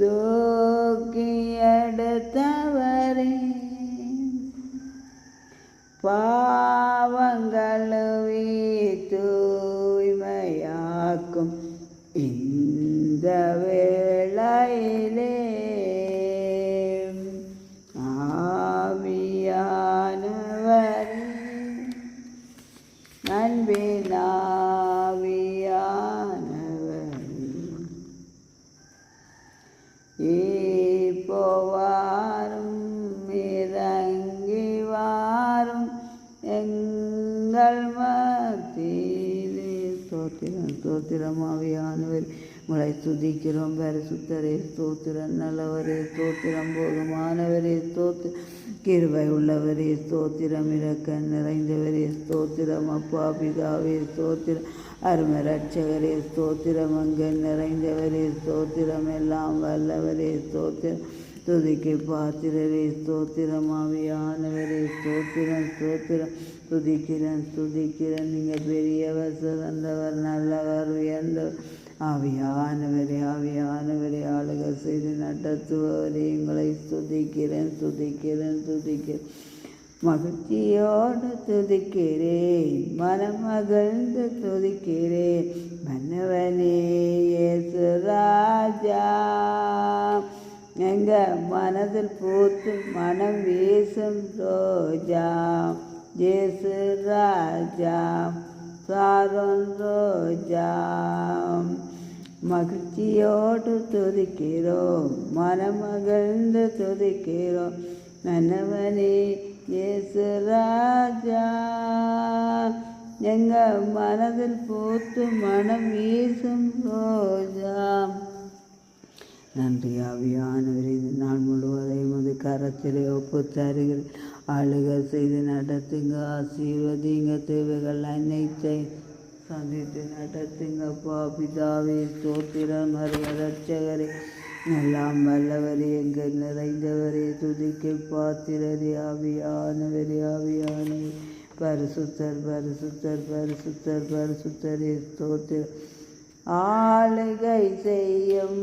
தூக்கி எடுத்தவரே பாவங்களுவி தூய்மையாக்கும் இந்த வேளையிலே ஆவியானவரே அன்பின் இப்போ வாரும் இறங்கி வாரும் எங்கள் மத்தியிலே. ஸ்தோத்திரம் ஸ்தோத்திரம் ஆவியானவர் உங்களை துதிக்கிறோம். பரிசுத்தரே ஸ்தோத்திரம். நல்லவரே ஸ்தோத்திரம். போதுமானவரே ஸ்தோத்திரம். கிருபை உள்ளவரே ஸ்தோத்திரம். இரக்கம் நிறைந்தவரே ஸ்தோத்திரம். அப்பா பிதாவே ஸ்தோத்திரம். அருமை ரட்சகரே ஸ்தோத்திரம். அங்கு நிறைந்தவரே ஸ்தோத்திரம். எல்லாம் வல்லவரே ஸ்தோத்திரம். துதிக்கு பாத்திரரே ஸ்தோத்திரம். ஆவியானவரே ஸ்தோத்திரம் ஸ்தோத்திரம். துதிக்கிறேன். நீங்கள் பெரியவர், சிறந்தவர், நல்லவர், உயர்ந்தவர். ஆவியானவரே ஆளுக செய்து நடத்துவரே உங்களை துதிக்கிறேன். மகிழ்ச்சியோடு துதிக்கிறேன். மனமகிழ்ந்து துதிக்கிறேன். மன்னவனே இயேசு ராஜா, எங்க மனதில் பூத்து மனம் வீசும் ரோஜா. இயேசு ராஜா சாரோன் ரோஜா. மகிழ்ச்சியோடு துதிக்கிறோம். மனமகிழ்ந்து துதிக்கிறோம். மன்னவனே இயேசு ராஜா, எங்க மனதில் பூத்து மனம் வீசும் ரோஜா. நன்றி ஆவியானவரே. இந்த நாள் முழுவதையும் அது கரத்திலே ஒப்பு தருகிறேன். ஆளுக செய்து நடத்துங்க. ஆசீர்வதிங்க. தேவைகள் அனைத்தை சந்தித்து நடத்துங்கப்பா. பிதாவே ஸ்தோத்திரம். ரட்சகரே எல்லாம் வல்லவரே எங்கள் நிறைந்தவரே துதிக்கு பாத்திரரே. ஆவியானவரே பரிசுத்தரே ஸ்தோத்திரம். ஆளுகை செய்யும்